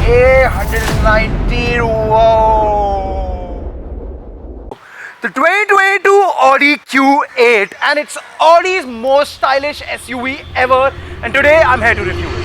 819. Whoa! The 2022 Audi Q8, and it's Audi's most stylish SUV ever, and today I'm here to review it.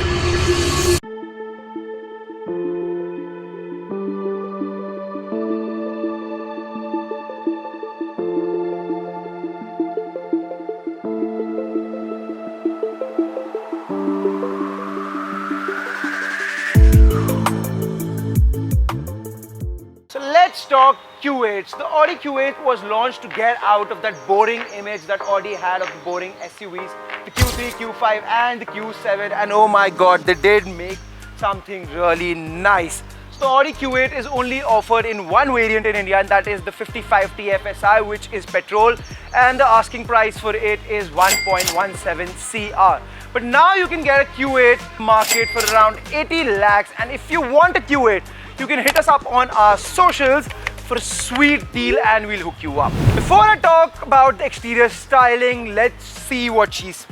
So let's talk Q8. The Audi Q8 was launched to get out of that boring image that Audi had of the boring SUVs, the Q3, Q5 and the Q7, and oh my god, they did make something really nice. So the Audi Q8 is only offered in one variant in India, and that is the 55 TFSI, which is petrol, and the asking price for it is 1.17 CR. But now you can get a Q8 market for around 80 lakhs, and if you want a Q8, you can hit us up on our socials for a sweet deal and we'll hook you up. Before I talk about the exterior styling, let's see what she's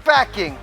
packing.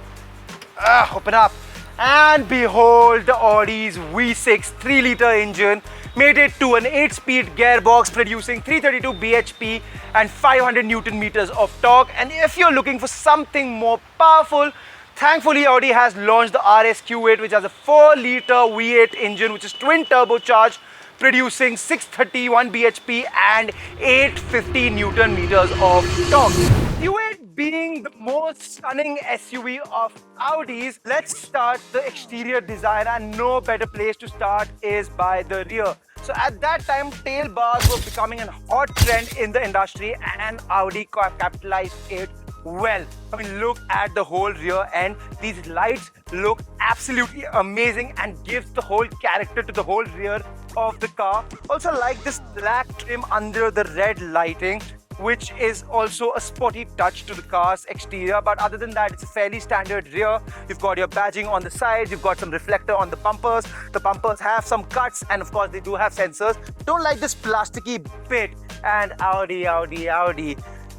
Open up and behold the Audi's V6 3-litre engine made it to an 8-speed gearbox producing 332 bhp and 500 Newton meters of torque. And if you're looking for something more powerful, thankfully, Audi has launched the RS Q8, which has a 4-litre V8 engine, which is twin turbocharged, producing 631 bhp and 850 Newton meters of torque. Q8 being the most stunning SUV of Audi's, let's start the exterior design, and no better place to start is by the rear. So at that time, tail bars were becoming a hot trend in the industry, and Audi capitalized it well. I mean, look at the whole rear end. These lights look absolutely amazing and gives the whole character to the whole rear of the car. Also like this black trim under the red lighting, which is also a sporty touch to the car's exterior. But other than that, it's a fairly standard rear. You've got your badging on the sides, you've got some reflector on the bumpers. The bumpers have some cuts, and of course they do have sensors. Don't like this plasticky bit. And Audi,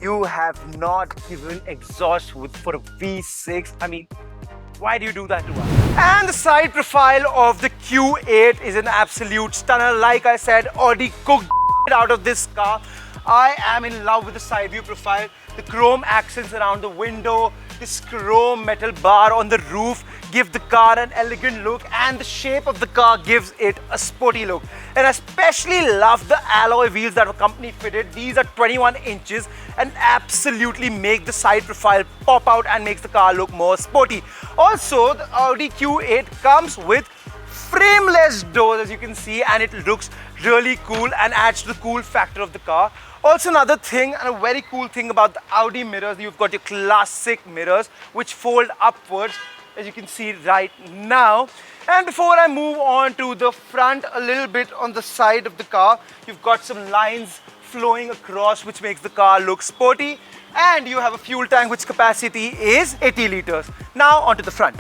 you have not given exhaust for a V6. I mean, why do you do that to us? And the side profile of the Q8 is an absolute stunner. Like I said, Audi cooked out of this car. I am in love with the side view profile, the chrome accents around the window, this chrome metal bar on the roof give the car an elegant look, and the shape of the car gives it a sporty look. And I especially love the alloy wheels that were company fitted. These are 21 inches and absolutely make the side profile pop out and makes the car look more sporty. Also, the Audi Q8 comes with frameless doors, as you can see, and it looks really cool and adds to the cool factor of the car. Also, another thing and a very cool thing about the Audi mirrors, you've got your classic mirrors which fold upwards, as you can see right now. And before I move on to the front, a little bit on the side of the car, you've got some lines flowing across which makes the car look sporty, and you have a fuel tank which capacity is 80 liters. Now onto the front.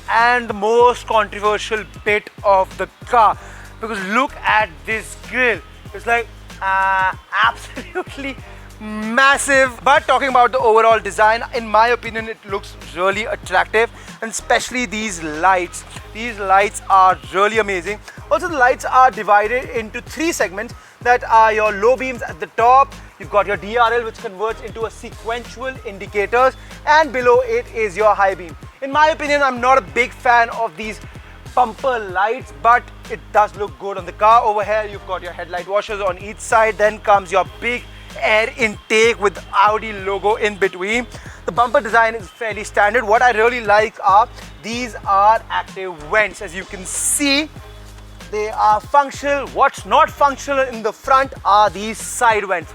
And the most controversial bit of the car, because look at this grille. It's like absolutely massive. But talking about the overall design, in my opinion, it looks really attractive, and especially these lights. These lights are really amazing. Also, the lights are divided into 3 segments that are your low beams at the top. You've got your DRL, which converts into a sequential indicators, and below it is your high beam. In my opinion, I'm not a big fan of these bumper lights, but it does look good on the car. Over here, you've got your headlight washers on each side. Then comes your big air intake with the Audi logo in between. The bumper design is fairly standard. What I really like are these are active vents. As you can see, they are functional. What's not functional in the front are these side vents.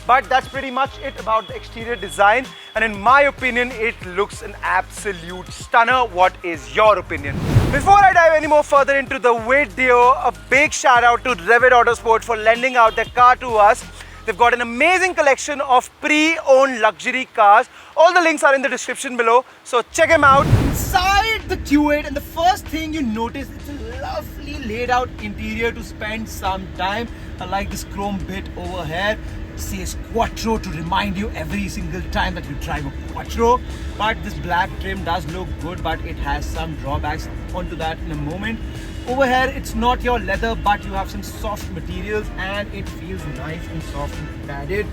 But that's pretty much it about the exterior design, and in my opinion, it looks an absolute stunner. What is your opinion? Before I dive any more further into the video, a big shout out to Revit Autosport for lending out their car to us. They've got an amazing collection of pre-owned luxury cars. All the links are in the description below, so check them out. Inside the Q8, and the first thing you notice, it's a lovely laid out interior to spend some time. I like this chrome bit over here. says Quattro to remind you every single time that you drive a Quattro. But this black trim does look good, but it has some drawbacks. Onto that in a moment. Over here, it's not your leather, but you have some soft materials and it feels nice and soft and padded.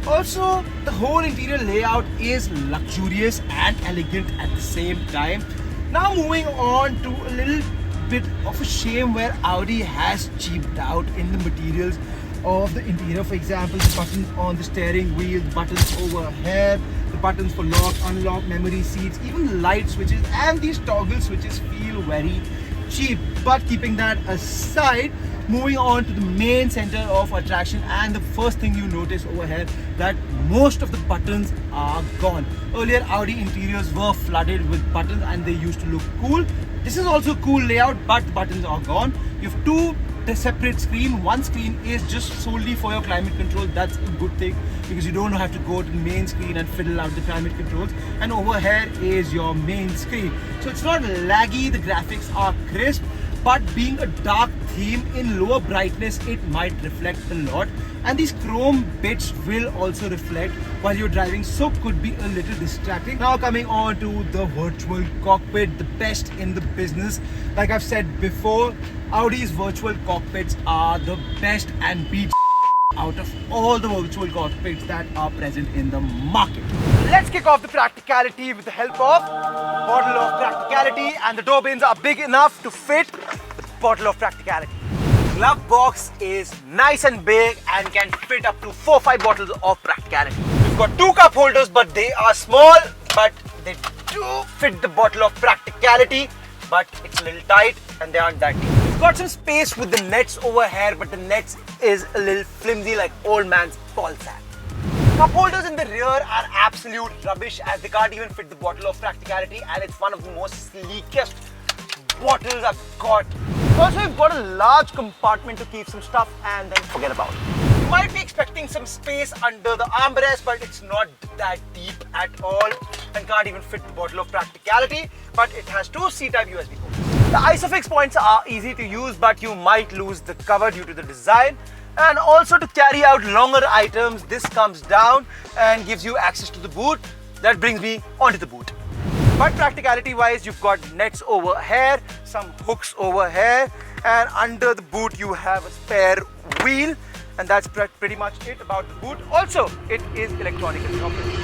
Also, the whole interior layout is luxurious and elegant at the same time. Now moving on to a little bit of a shame where Audi has cheaped out in the materials of the interior. For example, the buttons on the steering wheel, the buttons over here, the buttons for lock, unlock, memory seats, even light switches and these toggle switches feel very cheap. But keeping that aside, moving on to the main center of attraction, and the first thing you notice over here that most of the buttons are gone. Earlier Audi interiors were flooded with buttons and they used to look cool. This is also a cool layout, but the buttons are gone. You have two separate screens. One screen is just solely for your climate control. That's a good thing because you don't have to go to the main screen and fiddle out the climate controls. And over here is your main screen. So it's not laggy, the graphics are crisp, but being a dark theme in lower brightness, it might reflect a lot. And these chrome bits will also reflect while you're driving, so could be a little distracting. Now coming on to the virtual cockpit, the best in the business. Like I've said before, Audi's virtual cockpits are the best and beat out of all the virtual cockpits that are present in the market. Let's kick off the practicality with the help of bottle of practicality, and the door bins are big enough to fit the bottle of practicality. Glove box is nice and big and can fit up to 4-5 bottles of practicality. We've got 2 cup holders, but they are small, but they do fit the bottle of practicality, but it's a little tight and they aren't that deep. We've got some space with the nets over here, but the nets is a little flimsy like old man's ball sack. Cup holders in the rear are absolute rubbish as they can't even fit the bottle of practicality, and it's one of the most sleekest bottles I've got. Also, we've got a large compartment to keep some stuff and then forget about it. You might be expecting some space under the armrest, but it's not that deep at all and can't even fit the bottle of practicality, but it has 2 C-type USB ports. The ISOFIX points are easy to use, but you might lose the cover due to the design. And also to carry out longer items, this comes down and gives you access to the boot. That brings me onto the boot. But practicality wise, you've got nets over here, some hooks over here, and under the boot you have a spare wheel, and that's pretty much it about the boot. Also, it is electronically operated.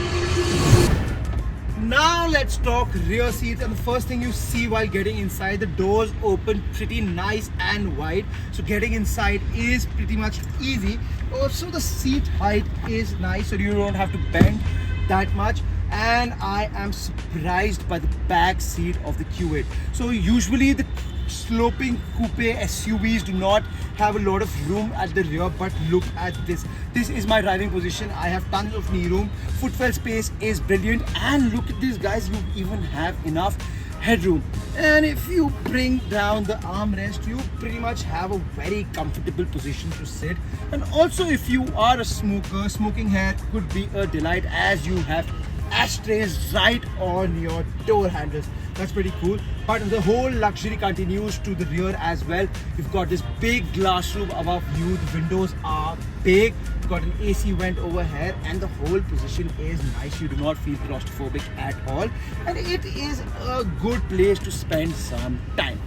Now let's talk rear seats, and the first thing you see while getting inside, the doors open pretty nice and wide, so getting inside is pretty much easy. Also the seat height is nice, so you don't have to bend that much. And I am surprised by the back seat of the Q8. So usually the sloping coupe SUVs do not have a lot of room at the rear, but look at this. This is my driving position. I have tons of knee room. Footwell space is brilliant, and look at this, guys, you even have enough headroom. And if you bring down the armrest, you pretty much have a very comfortable position to sit. And also, if you are a smoker, smoking here could be a delight as you have ashtrays right on your door handles. That's pretty cool. But the whole luxury continues to the rear as well. You've got this big glass roof above you. The windows are big. You've got an AC vent over here, and the whole position is nice. You do not feel claustrophobic at all, and it is a good place to spend some time.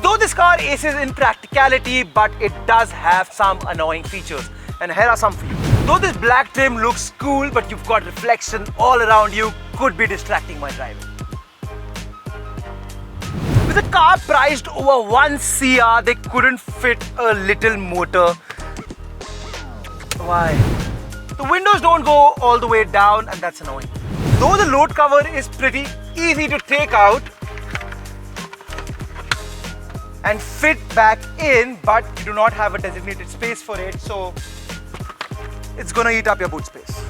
Though this car aces in practicality, but it does have some annoying features, and here are some for you. Though this black trim looks cool, but you've got reflection all around you, could be distracting while driving. With a car priced over 1 CR, they couldn't fit a little motor. Why? The windows don't go all the way down, and that's annoying. Though the load cover is pretty easy to take out and fit back in, but you do not have a designated space for it, so it's gonna eat up your boot space.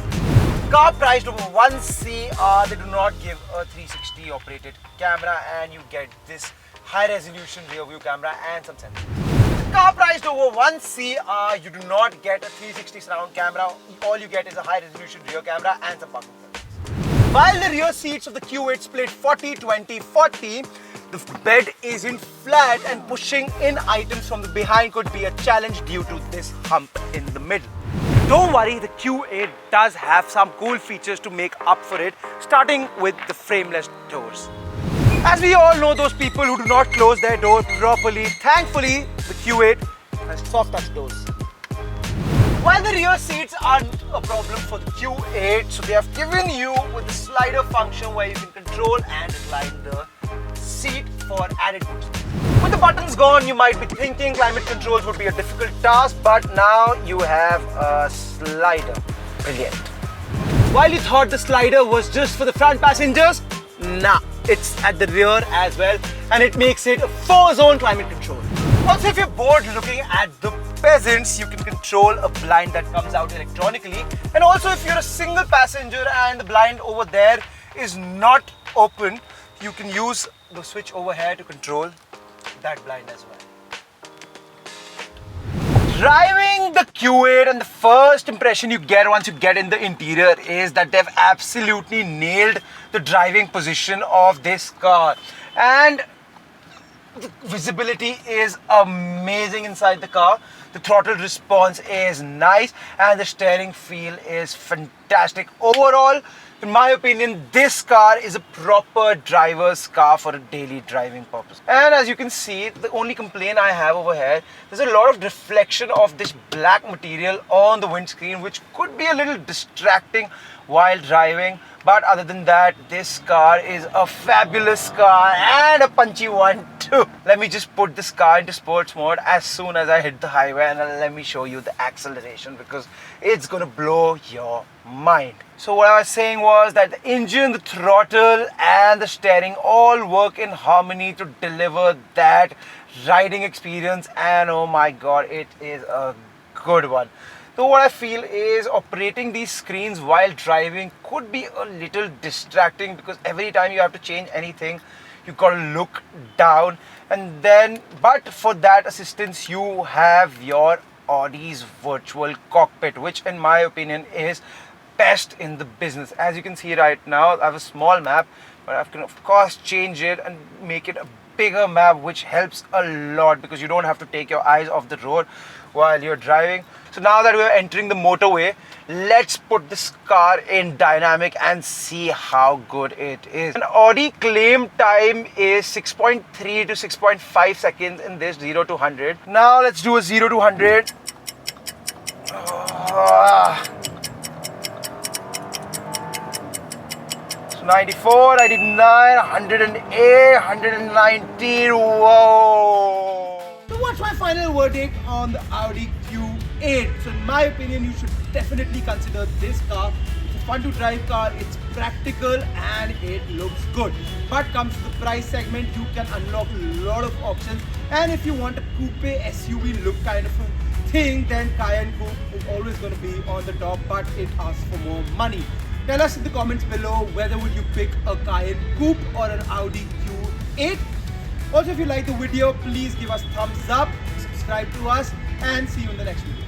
Car priced over 1 CR, they do not give a 360 operated camera, and you get this high resolution rear view camera and some sensors. Car priced over 1 CR, you do not get a 360 surround camera. All you get is a high resolution rear camera and some parking sensors. While the rear seats of the Q8 split 40-20-40, the bed isn't flat, and pushing in items from the behind could be a challenge due to this hump in the middle. Don't worry, the Q8 does have some cool features to make up for it, starting with the frameless doors. As we all know, those people who do not close their door properly, thankfully the Q8 has soft touch doors. While the rear seats aren't a problem for the Q8, so they have given you with the slider function where you can control and recline the seat for added boost. With the buttons gone, you might be thinking climate controls would be a difficult task, but now you have a slider. Brilliant. While you thought the slider was just for the front passengers, nah, it's at the rear as well, and it makes it a 4-zone climate control. Also, if you're bored looking at the peasants, you can control a blind that comes out electronically. And also, if you're a single passenger and the blind over there is not open, you can use the switch over here to control that blind as well. Driving the Q8, and the first impression you get once you get in the interior is that they've absolutely nailed the driving position of this car. And the visibility is amazing inside the car. The throttle response is nice and the steering feel is fantastic. Overall, in my opinion, this car is a proper driver's car for a daily driving purpose. And as you can see, the only complaint I have over here, there's a lot of reflection of this black material on the windscreen, which could be a little distracting while driving. But other than that, this car is a fabulous car and a punchy one too. Let me just put this car into sports mode as soon as I hit the highway, and let me show you the acceleration because it's gonna blow your mind. So what I was saying was that the engine, the throttle and the steering all work in harmony to deliver that riding experience, and oh my god, it is a good one. So what I feel is operating these screens while driving could be a little distracting because every time you have to change anything, you gotta look down, and then, but for that assistance, you have your Audi's virtual cockpit, which in my opinion is best in the business. As you can see right now, I have a small map, but I can of course change it and make it a bigger map, which helps a lot because you don't have to take your eyes off the road while you're driving. So now that we're entering the motorway, let's put this car in dynamic and see how good it is. An Audi claim time is 6.3 to 6.5 seconds in this 0 to 100. Now let's do a 0 to 100. So 94, 99, 108, 119, whoa! So what's my final verdict on the Audi Q8? So in my opinion, you should definitely consider this car. It's a fun to drive car, it's practical and it looks good. But comes to the price segment, you can unlock a lot of options. And if you want a coupe SUV look kind of a thing, then Cayenne Coupe is always going to be on the top, but it asks for more money. Tell us in the comments below whether will you pick a Cayenne Coupe or an Audi Q8. Also, if you like the video, please give us thumbs up, subscribe to us, and see you in the next video.